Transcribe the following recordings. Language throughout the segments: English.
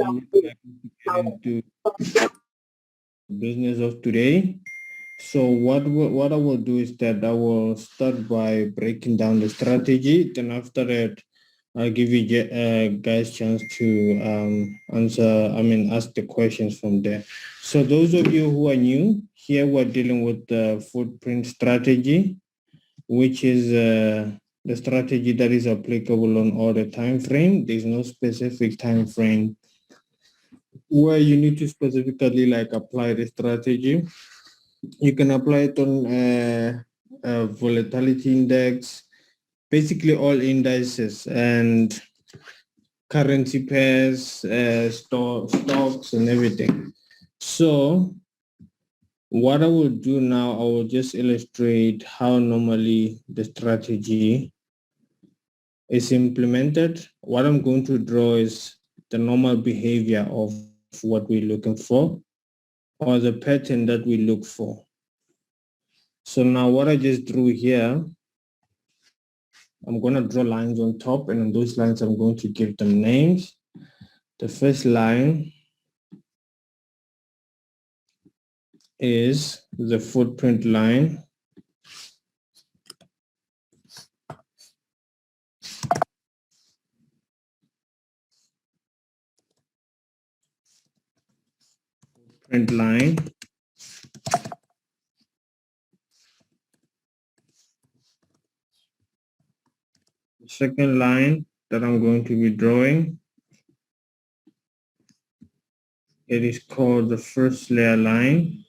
I'm really happy to get into business of today. So what I will do is that I will start by breaking down the strategy. Then after that, I'll give you guys chance to answer. I mean, ask the questions from there. So those of you who are new here, we're dealing with the footprint strategy, which is the strategy that is applicable on all the time frame. There's no specific time frame where you need to specifically like apply the strategy. You can apply it on volatility index, basically all indices and currency pairs, stocks and everything. So what I will do now, I will just illustrate how normally the strategy is implemented. What I'm going to draw is the normal behavior of what we're looking for or the pattern that we look for. So now what I just drew here, I'm going to draw lines on top, and on those lines, I'm going to give them names. The first line is the footprint line. Footprint line. The second line that I'm going to be drawing, it is called the first layer line,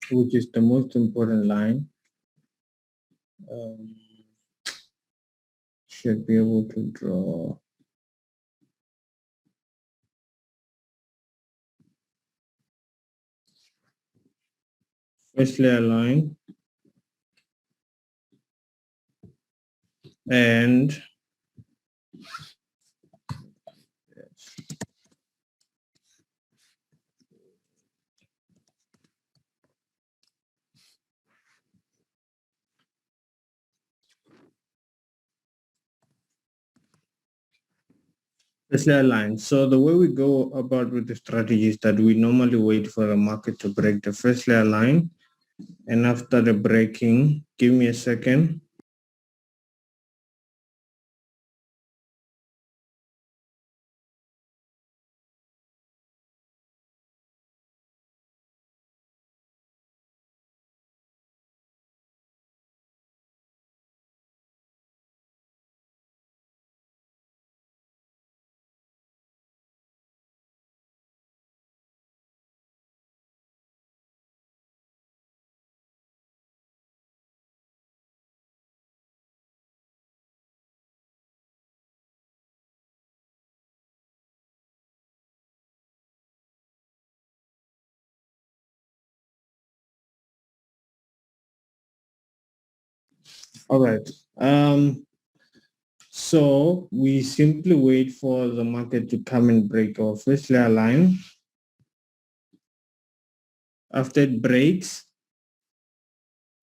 which is the most important line. Should be able to draw. First layer line. And first layer line. So the way we go about with the strategy is that we normally wait for the market to break the first layer line. And after the breaking, give me a second. All right. So we simply wait for the market to come and break our first layer line. After it breaks,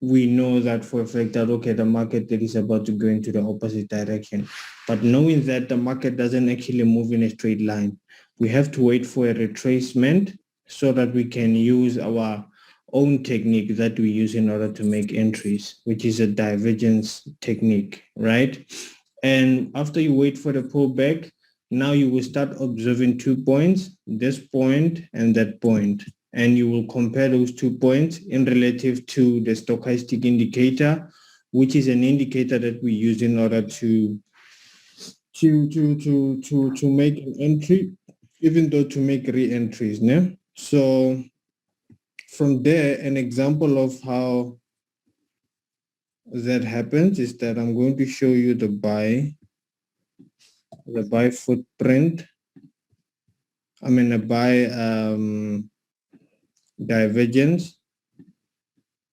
we know that for a fact that, okay, the market is about to go into the opposite direction. But knowing that the market doesn't actually move in a straight line, we have to wait for a retracement so that we can use our own technique that we use in order to make entries, which is a divergence technique, right? And after you wait for the pullback, now you will start observing 2 points, this point and that point. And you will compare those 2 points in relative to the stochastic indicator, which is an indicator that we use in order to make an entry, even though to make re-entries. No? So from there, an example of how that happens is that I'm going to show you the buy footprint. I mean, a buy divergence,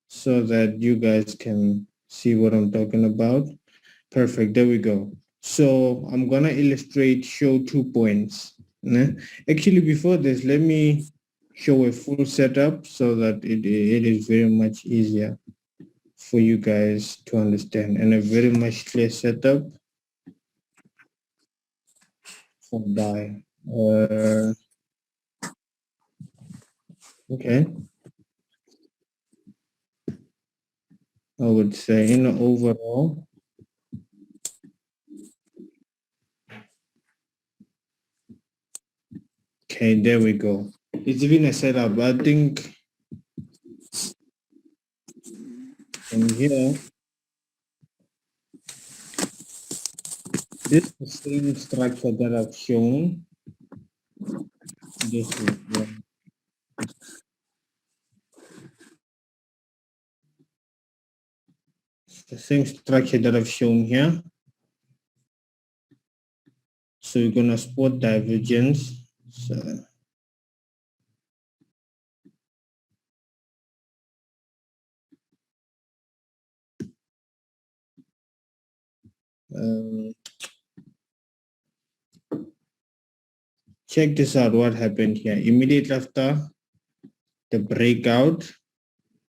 so that you guys can see what I'm talking about. Perfect, there we go. So I'm gonna show 2 points. Actually, before this, let me show a full setup so that it is very much easier for you guys to understand, and a very much clear setup for buy. Okay, I would say in overall, okay, there we go. It's even a setup. I think from here, this is the same structure that I've shown. This is the same structure that I've shown here. So we're gonna spot divergence. So um, check this out. What happened here? Immediately after the breakout,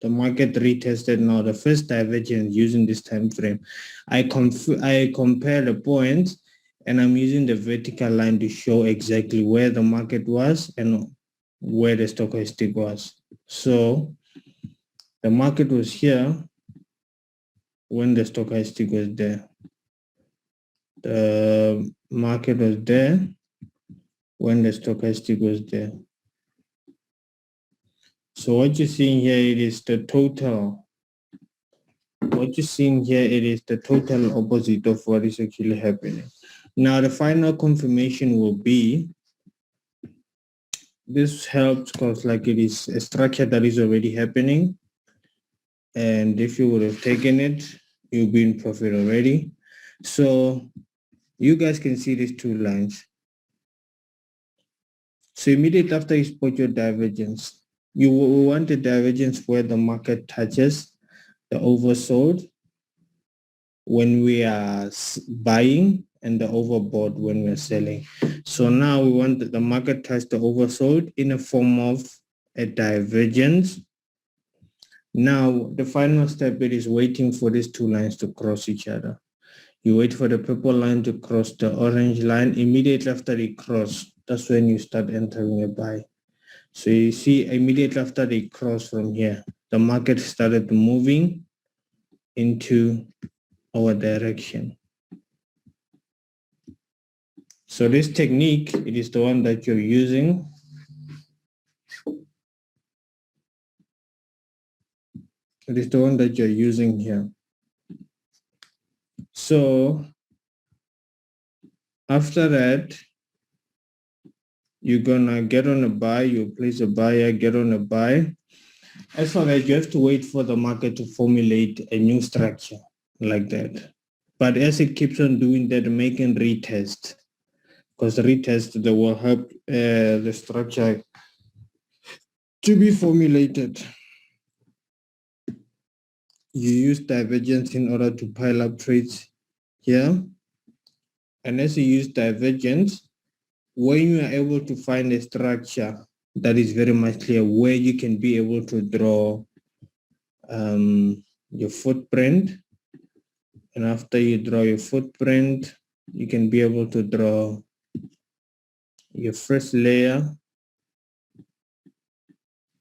the market retested now the first divergence using this time frame. I compare the points, and I'm using the vertical line to show exactly where the market was and where the stochastic was. So the market was here when the stochastic was there. The market was there when the stochastic was there. So what you're seeing here, it is the total. What you're seeing here, it is the total opposite of what is actually happening. Now the final confirmation will be, this helps because like it is a structure that is already happening. And if you would have taken it, you'll be in profit already. So you guys can see these two lines. So immediately after you spot your divergence, you will want a divergence where the market touches the oversold when we are buying and the overbought when we're selling. So now we want the market touch the oversold in a form of a divergence. Now the final step, it is waiting for these two lines to cross each other. You wait for the purple line to cross the orange line. Immediately after they cross, that's when you start entering a buy. So you see immediately after they cross from here, the market started moving into our direction. So this technique, it is the one that you're using. It is the one that you're using here. So after that, you're gonna get on a buy, you place a buyer, get on a buy. As for that, you have to wait for the market to formulate a new structure like that. But as it keeps on doing that, making retest, because retest, that will help the structure to be formulated. You use divergence in order to pile up trades here. And as you use divergence, when you are able to find a structure that is very much clear, where you can be able to draw your footprint, and after you draw your footprint, you can be able to draw your first layer.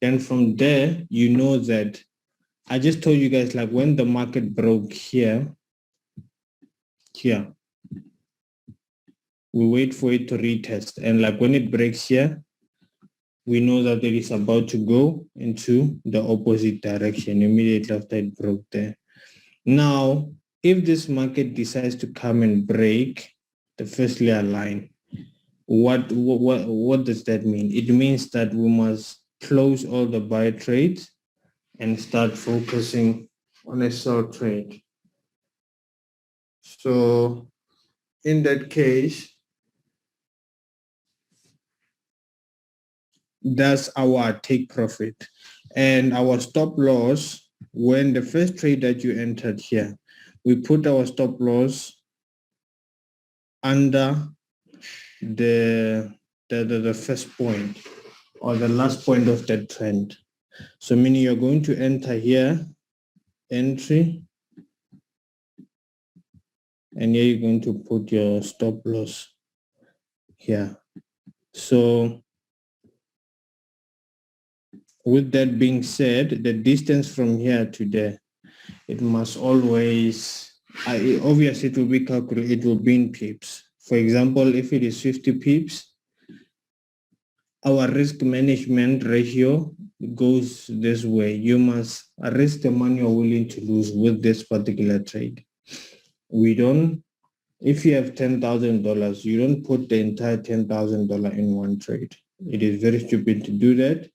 Then from there, you know that I just told you guys, like when the market broke here, we wait for it to retest. And like when it breaks here, we know that it is about to go into the opposite direction immediately after it broke there. Now, if this market decides to come and break the first layer line, what does that mean? It means that we must close all the buy trades and start focusing on a sell trade. So in that case, that's our take profit. And our stop loss, when the first trade that you entered here, we put our stop loss under the first point or the last point of that trend. So meaning you're going to enter here, entry, and here you're going to put your stop loss here. So with that being said, the distance from here to there, it must always, obviously it will be calculated, it will be in pips. For example, if it is 50 pips, our risk management ratio goes this way. You must risk the money you're willing to lose with this particular trade. We don't, if you have $10,000, you don't put the entire $10,000 in one trade. It is very stupid to do that.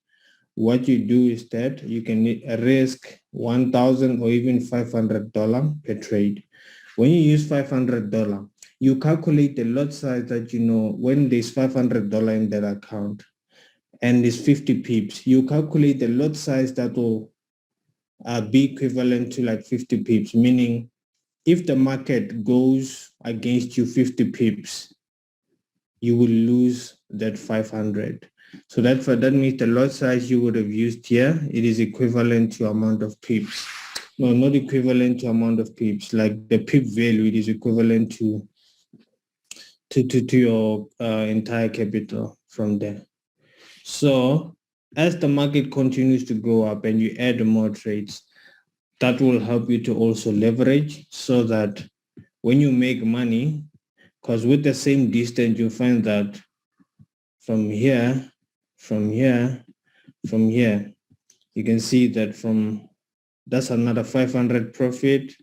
What you do is that you can risk $1,000 or even $500 per trade. When you use $500, you calculate the lot size that you know when there's $500 in that account and it's 50 pips. You calculate the lot size that will be equivalent to like 50 pips, meaning if the market goes against you 50 pips, you will lose that 500. So that means the lot size you would have used here, it is equivalent to amount of pips. No, not equivalent to amount of pips. Like the pip value, it is equivalent to your entire capital from there. So as the market continues to go up and you add more trades, that will help you to also leverage so that when you make money, because with the same distance, you find that from here, from here, from here, you can see that that's another 500 profit,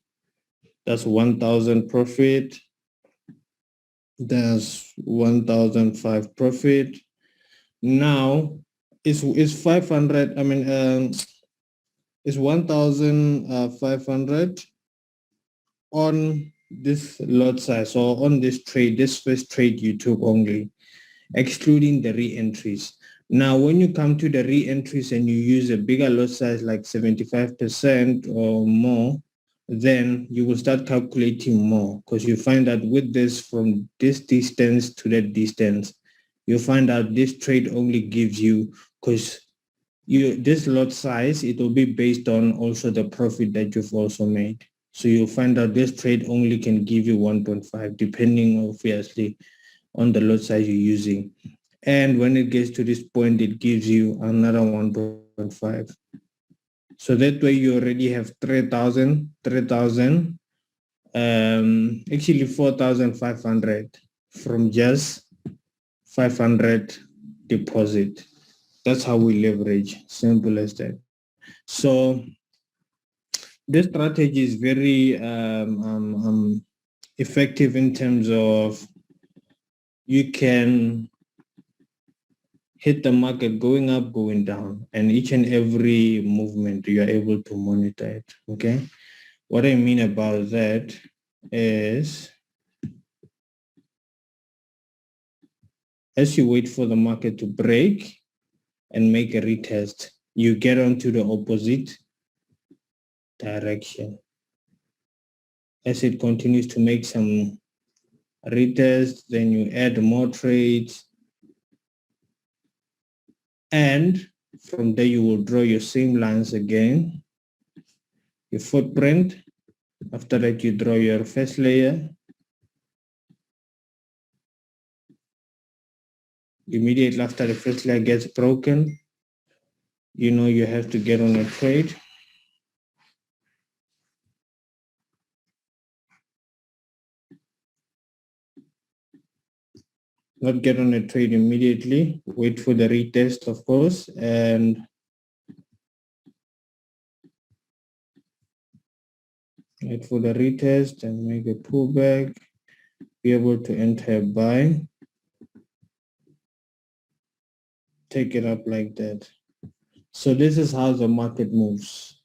that's 1,000 profit, that's 1,005 profit. Now it's 500, it's 1,500 on this lot size or on this trade, this first trade you took only, excluding the re-entries. Now, when you come to the re-entries and you use a bigger lot size like 75% or more, then you will start calculating more because you find that with this from this distance to that distance, you find out this trade only gives you, because this lot size, it will be based on also the profit that you've also made. So you'll find out this trade only can give you 1.5, depending obviously on the lot size you're using. And when it gets to this point, it gives you another 1.5. So that way you already have 3,000, actually 4,500 from just 500 deposit. That's how we leverage, simple as that. So this strategy is very effective in terms of you can hit the market going up, going down, and each and every movement you are able to monitor it. Okay. What I mean about that is as you wait for the market to break and make a retest, you get onto the opposite direction. As it continues to make some retest, then you add more trades. And from there, you will draw your same lines again, your footprint. After that, you draw your first layer. Immediately after the first layer gets broken, you know you have to get on a trade. Not get on a trade immediately, wait for the retest, of course, and wait for the retest and make a pullback, be able to enter a buy, take it up like that. So this is how the market moves.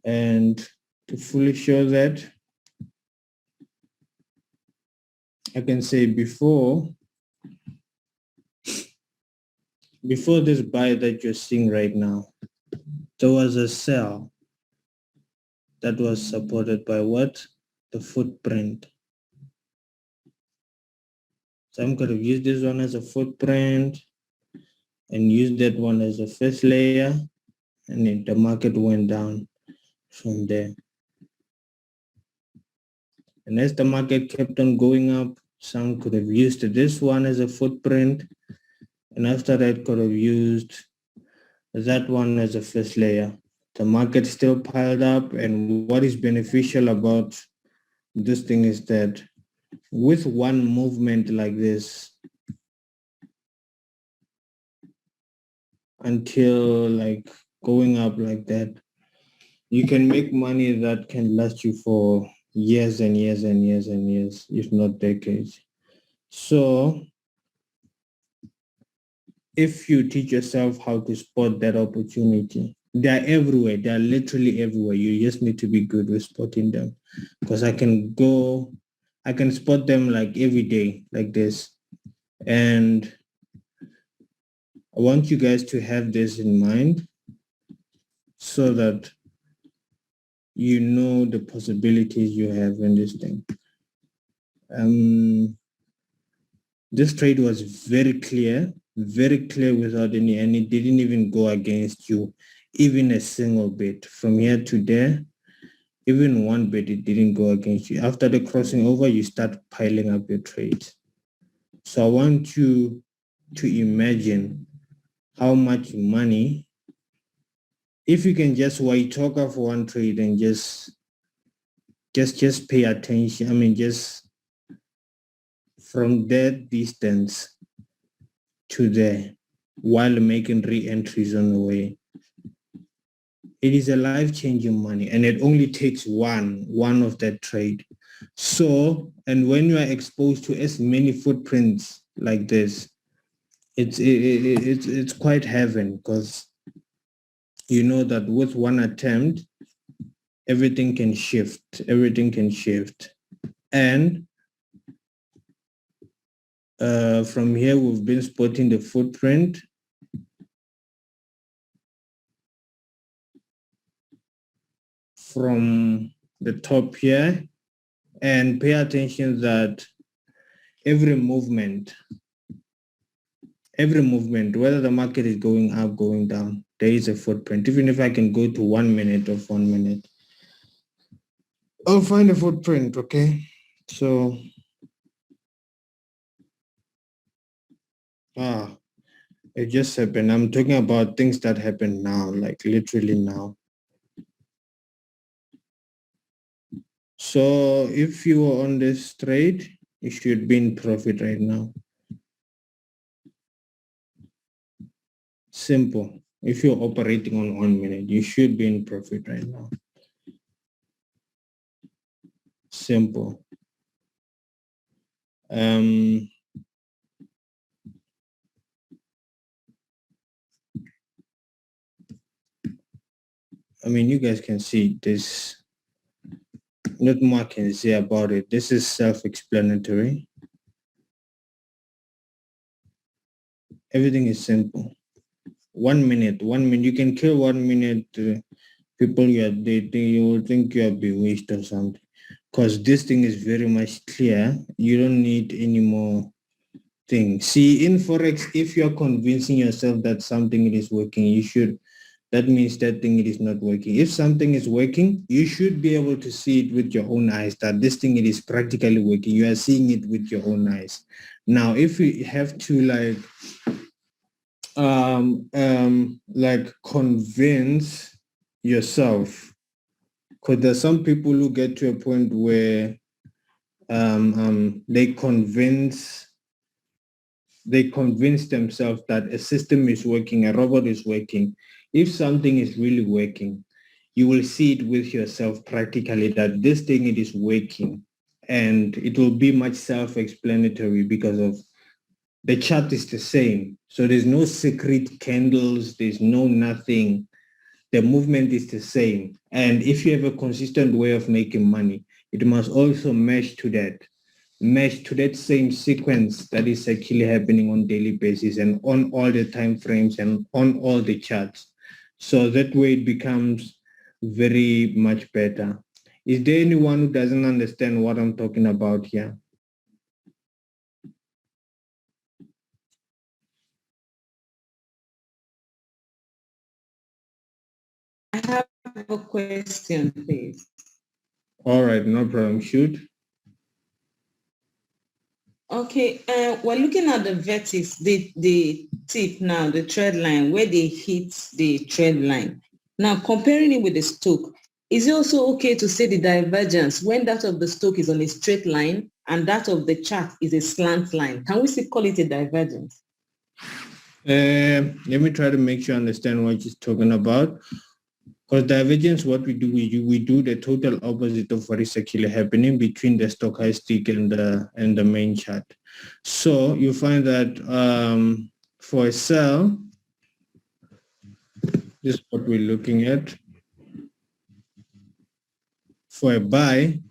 And to fully show that, I can say before this buy that you're seeing right now, there was a sell that was supported by what? The footprint. So I'm going to use this one as a footprint and use that one as a first layer, and then the market went down from there. And as the market kept on going up, some could have used this one as a footprint And after that, could have used that one as a first layer. The market still piled up, and what is beneficial about this thing is that with one movement like this until like going up like that, you can make money that can last you for years and years and years and years, if not decades. So if you teach yourself how to spot that opportunity, they're everywhere. They're literally everywhere. You just need to be good with spotting them. Because I can spot them like every day like this. And I want you guys to have this in mind so that you know the possibilities you have in this thing. This trade was very clear without any, and it didn't even go against you, even a single bit. From here to there, even one bit, it didn't go against you. After the crossing over, you start piling up your trades. So I want you to imagine how much money, if you can just talk for one trade and just pay attention. I mean, just from that distance to there while making re-entries on the way. It is a life-changing money, and it only takes one of that trade. So, and when you are exposed to as many footprints like this, it's quite heaven, because you know that with one attempt, everything can shift. And from here, we've been spotting the footprint. From the top here, and pay attention that every movement, whether the market is going up, going down, there is a footprint. Even if I can go to 1 minute of 1 minute, I'll find a footprint, okay? So, it just happened. I'm talking about things that happen now, like literally now. So if you are on this trade, you should be in profit right now. Simple. If you're operating on 1 minute, you should be in profit right now. Simple. I mean, you guys can see this. Not more I can say about it. This is self-explanatory. Everything is simple. 1 minute, you can kill 1 minute. People you are dating, you will think you are bewitched or something. Because this thing is very much clear. You don't need any more things. See, in Forex, if you are convincing yourself that something is working, that means that thing it is not working. If something is working, you should be able to see it with your own eyes, that this thing it is practically working. You are seeing it with your own eyes. Now, if you have to convince yourself, because there's some people who get to a point where they convince themselves that a system is working, a robot is working. If something is really working, you will see it with yourself practically that this thing it is working, and it will be much self-explanatory because of the chart is the same. So there's no secret candles, there's no nothing. The movement is the same. And if you have a consistent way of making money, it must also mesh to that same sequence that is actually happening on daily basis and on all the time frames and on all the charts. So that way it becomes very much better. Is there anyone who doesn't understand what I'm talking about here? I have a question, please. All right, no problem. Shoot. Okay, we're looking at the vertex, the tip now, the trend line, where they hit the trend line. Now, comparing it with the stock, is it also okay to say the divergence when that of the stock is on a straight line and that of the chart is a slant line? Can we still call it a divergence? Let me try to make sure I understand what you're talking about. Because divergence, what we do, we do the total opposite of what is actually happening between the stochastic and the main chart. So you find that for a sell, this is what we're looking at. For a buy,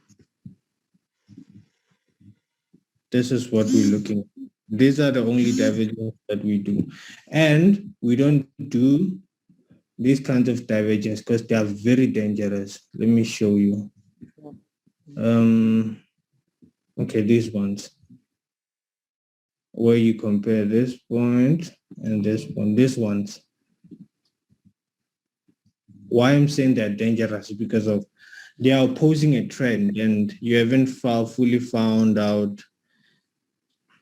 this is what we're looking at. These are the only divergence that we do. And we don't do these kinds of divergence because they are very dangerous. Let me show you. Okay, these ones, where you compare this point and this one, these ones. Why I'm saying they're dangerous is because of they are opposing a trend and you haven't fully found out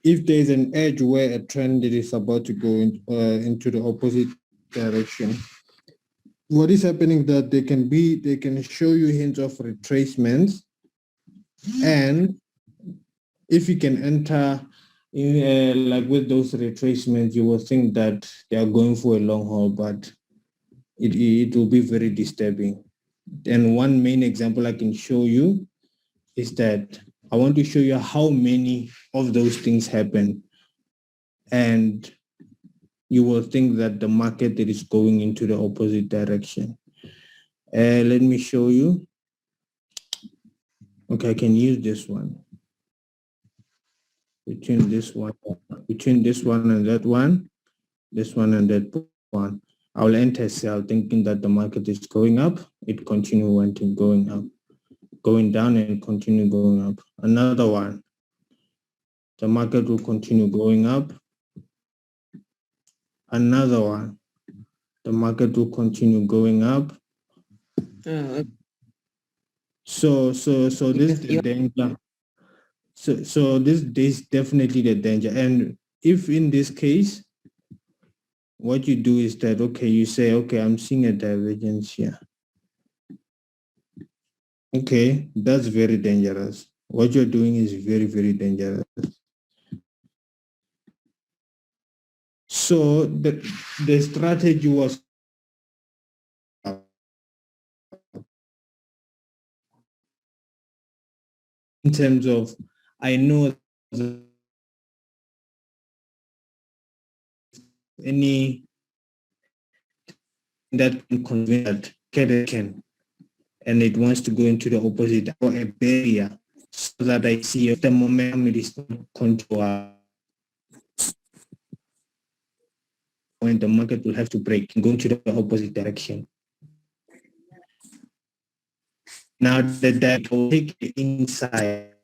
if there's an edge where a trend is about to go into the opposite direction. What is happening that they can show you hints of retracements, and if you can enter in like with those retracements, you will think that they are going for a long haul, but it will be very disturbing. And one main example I can show you is that I want to show you how many of those things happen, and you will think that the market is going into the opposite direction. Let me show you. Okay, I can use this one. Between this one and that one, this one and that one. I'll enter sell thinking that the market is going up. It continue going up, going down and continue going up. Another one, the market will continue going up. Another one, the market will continue going up. So this is the danger. So this is definitely the danger. And if in this case, what you do is that, okay, you say, okay, I'm seeing a divergence here. Okay, that's very dangerous. What you're doing is very, very dangerous. So the strategy was in terms of, I know any that can convert can, and it wants to go into the opposite or a barrier, so that I see if the momentum is not control when the market will have to break and go into the opposite direction. Now that will take the inside